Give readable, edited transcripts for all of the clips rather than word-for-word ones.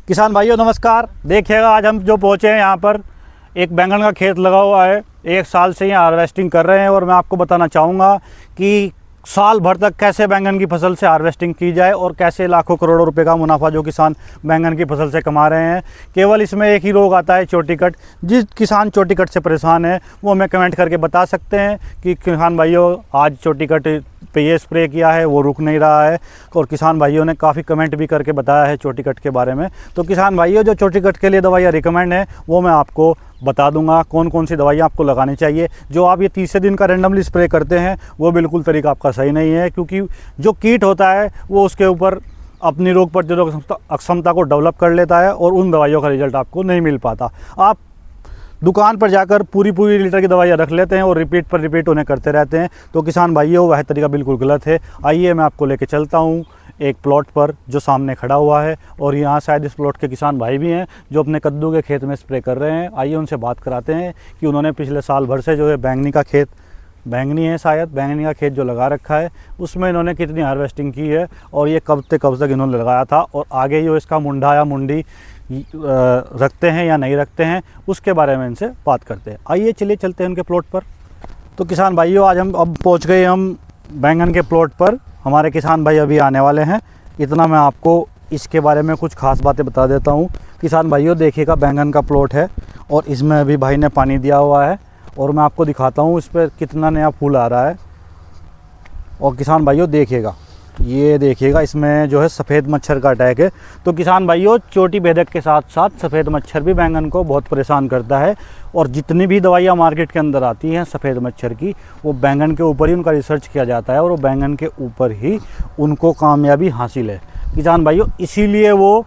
किसान भाइयों नमस्कार। देखिएगा आज हम जो पहुँचे हैं यहाँ पर एक बैंगन का खेत लगा हुआ है। 1 साल से यहाँ हार्वेस्टिंग कर रहे हैं और मैं आपको बताना चाहूँगा कि साल भर तक कैसे बैंगन की फसल से हार्वेस्टिंग की जाए और कैसे लाखों करोड़ों रुपए का मुनाफा जो किसान बैंगन की फसल से कमा रहे हैं। केवल इसमें एक ही रोग आता है, चोटी कट। जिस किसान चोटी कट से परेशान है वो हमें कमेंट करके बता सकते हैं कि किसान भाइयों आज चोटी कट पे ये स्प्रे किया है, वो रुक नहीं रहा है। और किसान भाइयों ने काफ़ी कमेंट भी करके बताया है चोटी कट के बारे में। तो किसान भाइयों जो चोटी कट के लिए दवाइयाँ रिकमेंड है वो मैं आपको बता दूंगा कौन कौन सी दवाइयाँ आपको लगानी चाहिए। जो आप ये 30 दिन का रेंडमली स्प्रे करते हैं वो बिल्कुल तरीका आपका सही नहीं है, क्योंकि जो कीट होता है वो उसके ऊपर अपनी रोग प्रतिरोधक अक्षमता को डेवलप कर लेता है और उन दवाइयों का रिजल्ट आपको नहीं मिल पाता। आप दुकान पर जाकर पूरी लीटर की दवाइयाँ रख लेते हैं और रिपीट पर रिपीट उन्हें करते रहते हैं। तो किसान भाइयों वह तरीका बिल्कुल गलत है। आइए मैं आपको लेके चलता हूँ एक प्लॉट पर जो सामने खड़ा हुआ है, और यहाँ शायद इस प्लॉट के किसान भाई भी हैं जो अपने कद्दू के खेत में स्प्रे कर रहे हैं। आइए उनसे बात कराते हैं कि उन्होंने पिछले साल भर से जो है बैंगनी का खेत, बैंगनी है शायद, बैंगनी का खेत जो लगा रखा है उसमें इन्होंने कितनी हार्वेस्टिंग की है और ये कब तक इन्होंने लगाया था, और आगे जो इसका मुंडा या मुंडी रखते हैं या नहीं रखते हैं उसके बारे में इनसे बात करते हैं। आइए चलिए चलते हैं उनके प्लॉट पर। तो किसान भाइयों आज हम अब पहुंच गए हम बैंगन के प्लॉट पर। हमारे किसान भाई अभी आने वाले हैं। इतना मैं आपको इसके बारे में कुछ खास बातें बता देता हूं। किसान भाइयों देखिएगा बैंगन का प्लॉट है और इसमें अभी भाई ने पानी दिया हुआ है और मैं आपको दिखाता हूं इस पर कितना नया फूल आ रहा है। और किसान भाइयों देखिएगा, ये देखिएगा इसमें जो है सफ़ेद मच्छर का अटैक है। तो किसान भाइयों चोटी भेदक के साथ साथ सफ़ेद मच्छर भी बैंगन को बहुत परेशान करता है, और जितनी भी दवाइयाँ मार्केट के अंदर आती हैं सफ़ेद मच्छर की वो बैंगन के ऊपर ही उनका रिसर्च किया जाता है और वो बैंगन के ऊपर ही उनको कामयाबी हासिल है किसान भाइयों। इसीलिए वो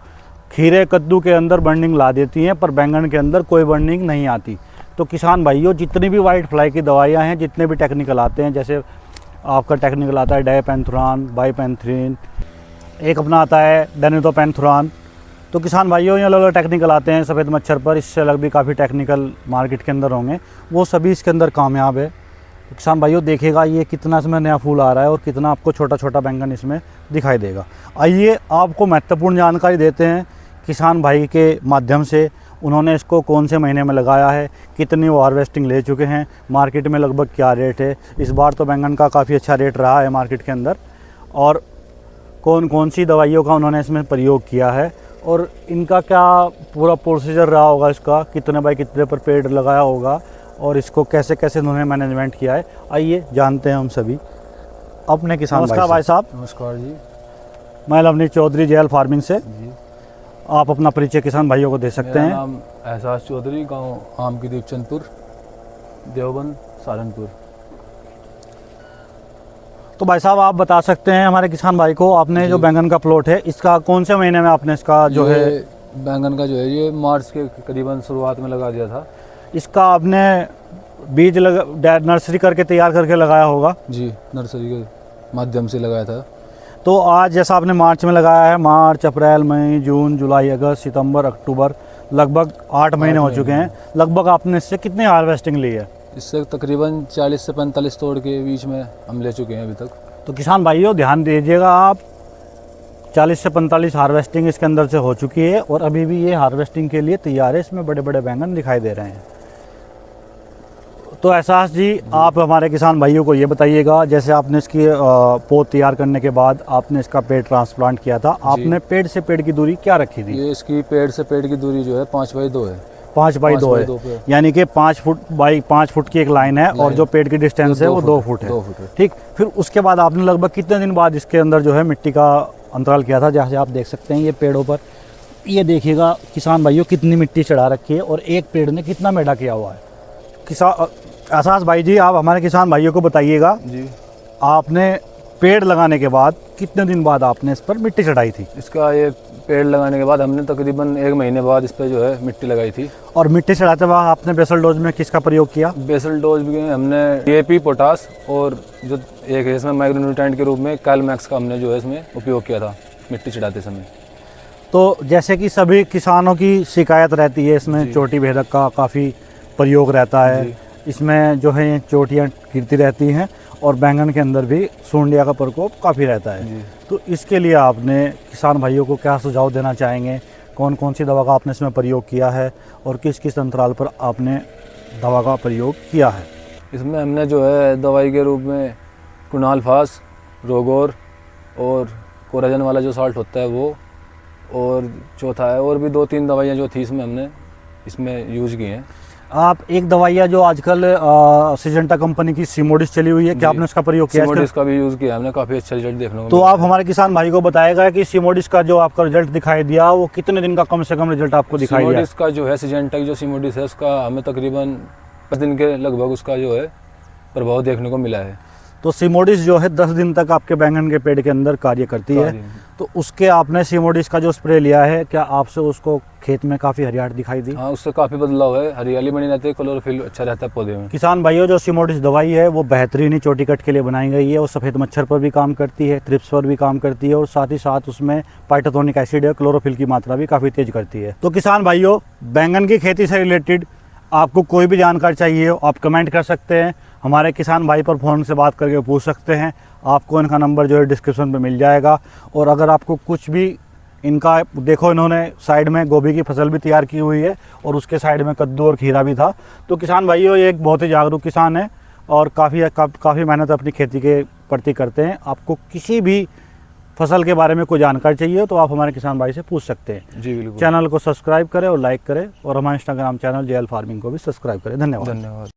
खीरे कद्दू के अंदर बर्निंग ला देती हैं पर बैंगन के अंदर कोई बर्निंग नहीं आती। तो किसान भाइयों जितनी भी वाइट फ्लाई की दवाइयाँ हैं, जितने भी टेक्निकल आते हैं, जैसे आपका टेक्निकल आता है डायपेंथुरान, बाइपेंथ्रीन, एक अपना आता है डेनिटोपेंथुरान। तो किसान भाइयों ये अलग अलग टेक्निकल आते हैं सफ़ेद मच्छर पर। इससे अलग भी काफ़ी टेक्निकल मार्केट के अंदर होंगे, वो सभी इसके अंदर कामयाब है। तो किसान भाइयों देखिएगा ये कितना इसमें नया फूल आ रहा है और कितना आपको छोटा छोटा बैंगन इसमें दिखाई देगा। आइए आपको महत्वपूर्ण जानकारी देते हैं किसान भाई के माध्यम से। उन्होंने इसको कौन से महीने में लगाया है, कितनी वो हार्वेस्टिंग ले चुके हैं, मार्केट में लगभग क्या रेट है। इस बार तो बैंगन का काफ़ी अच्छा रेट रहा है मार्केट के अंदर, और कौन कौन सी दवाइयों का उन्होंने इसमें प्रयोग किया है और इनका क्या पूरा प्रोसीजर रहा होगा, इसका कितने बाई कितने पर पेड़ लगाया होगा और इसको कैसे कैसे उन्होंने मैनेजमेंट किया है। आइए जानते हैं हम सभी अपने किसान भाई। नमस्कार भाई साहब। नमस्कार जी। मैं लवनीत चौधरी जेएल फार्मिंग से। जी आप अपना परिचय किसान भाइयों को दे सकते हैं। मेरा नाम एहसास चौधरी, गांव आम की दीपचंदपुर, देवबंद, सहारनपुर। तो भाई साहब आप बता सकते हैं हमारे किसान भाई को, आपने जो बैंगन का प्लॉट है इसका कौन से महीने में आपने इसका जो है बैंगन का जो है ये मार्च के करीबन शुरुआत में लगा दिया था। इसका आपने बीज नर्सरी करके तैयार करके लगाया होगा? जी नर्सरी के माध्यम से लगाया था। तो आज जैसा आपने मार्च में लगाया है, मार्च, अप्रैल, मई, जून, जुलाई, अगस्त, सितंबर, अक्टूबर, लगभग 8 महीने हो चुके हैं। लगभग आपने इससे कितनी हार्वेस्टिंग ली है? इससे तकरीबन 40 से 45 तोड़ के बीच में हम ले चुके हैं अभी तक। तो किसान भाइयों ध्यान दीजिएगा, आप 40 से 45 हार्वेस्टिंग इसके अंदर से हो चुकी है और अभी भी ये हार्वेस्टिंग के लिए तैयार है। इसमें बड़े बड़े बैंगन दिखाई दे रहे हैं। तो एहसास जी आप हमारे किसान भाइयों को ये बताइएगा, जैसे आपने इसकी पौध तैयार करने के बाद आपने इसका पेड़ ट्रांसप्लांट किया था, आपने पेड़ से पेड़ की दूरी क्या रखी थी? ये इसकी पेड़ से पेड़ की दूरी जो है 5 बाई 2 है। 5 बाई 2 है, यानी कि 5 फुट बाई 5 फुट की एक लाइन है और जो पेड़ की डिस्टेंस है वो 2 फुट है। ठीक, फिर उसके बाद आपने लगभग कितने दिन बाद इसके अंदर जो है मिट्टी का अंतराल किया था? जैसे आप देख सकते हैं ये पेड़ों पर, ये देखिएगा किसान भाइयों कितनी मिट्टी चढ़ा रखी है और एक पेड़ ने कितना मेढ़ा किया हुआ है। किसान एहसास भाई जी आप हमारे किसान भाइयों को बताइएगा जी, आपने पेड़ लगाने के बाद कितने दिन बाद आपने इस पर मिट्टी चढ़ाई थी? इसका ये पेड़ लगाने के बाद हमने तकरीबन 1 महीने बाद इस पर जो है मिट्टी लगाई थी। और मिट्टी चढ़ाते वक्त आपने बेसल डोज में किसका प्रयोग किया? बेसल डोज में हमने DAP, पोटास और जो एक है इसमें माइक्रोन्यूट्रेंट के रूप में कैलमैक्स का हमने जो है इसमें उपयोग किया था मिट्टी चढ़ाते समय। तो जैसे कि सभी किसानों की शिकायत रहती है इसमें चोटी भेदक का काफ़ी प्रयोग रहता है, इसमें जो है चोटियाँ गिरती रहती हैं और बैंगन के अंदर भी सूंडिया का प्रकोप काफ़ी रहता है। तो इसके लिए आपने किसान भाइयों को क्या सुझाव देना चाहेंगे? कौन कौन सी दवा का आपने इसमें प्रयोग किया है और किस किस अंतराल पर आपने दवा का प्रयोग किया है? इसमें हमने जो है दवाई के रूप में कुनाल्फास, रोगोर और कोराजन वाला जो साल्ट होता है वो, और चौथा है और भी 2-3 दवाइयाँ जो थी इसमें हमने इसमें यूज़ की हैं। आप एक दवाइयाँ जो आजकल सिजेंटा कंपनी की सिमोडिस चली हुई है, क्या आपने उसका प्रयोग किया है? सिमोडिस का भी यूज़ किया हमने, काफ़ी अच्छा रिजल्ट देखने को तो मिला आप है। हमारे किसान भाई को बताएगा कि सिमोडिस का जो आपका रिजल्ट दिखाई दिया वो कितने दिन का कम से कम रिजल्ट आपको दिखाई दिया? सिमोडिस का जो है सिजेंटा की जो सिमोडिस है उसका हमें तकरीबन 10 दिन के लगभग उसका जो है प्रभाव देखने को मिला है। तो सिमोडिस जो है 10 दिन तक आपके बैंगन के पेड़ के अंदर कार्य करती है। तो उसके आपने सिमोडिस का जो स्प्रे लिया है, क्या आपसे उसको खेत में काफ़ी हरियाली दिखाई दी? हाँ, उससे काफ़ी बदलाव है, हरियाली बनी रहती है, क्लोरोफिल अच्छा रहता है पौधे में। किसान भाइयों, जो सिमोडिस दवाई है वो बेहतरीन ही चोटी कट के लिए बनाई गई है। वो सफ़ेद मच्छर पर भी काम करती है, थ्रिप्स पर भी काम करती है और साथ ही साथ उसमें पाइटोथोनिक एसिड है, क्लोरोफिल की मात्रा भी काफ़ी तेज करती है। तो किसान भाइयों, बैंगन की खेती से रिलेटेड आपको कोई भी जानकारी चाहिए हो, आप कमेंट कर सकते हैं, हमारे किसान भाई पर फ़ोन से बात करके पूछ सकते हैं। आपको इनका नंबर जो है डिस्क्रिप्शन पे मिल जाएगा। और अगर आपको कुछ भी इनका, देखो इन्होंने साइड में गोभी की फसल भी तैयार की हुई है और उसके साइड में कद्दू और खीरा भी था। तो किसान भाइयों, ये एक बहुत ही जागरूक किसान है और काफ़ी मेहनत अपनी खेती के प्रति करते हैं। आपको किसी भी फसल के बारे में कोई जानकारी चाहिए तो आप हमारे किसान भाई से पूछ सकते हैं। जी बिल्कुल। चैनल को सब्सक्राइब करें और लाइक करें और हमारे इंस्टाग्राम चैनल जेएल फार्मिंग को भी सब्सक्राइब करें। धन्यवाद। धन्यवाद।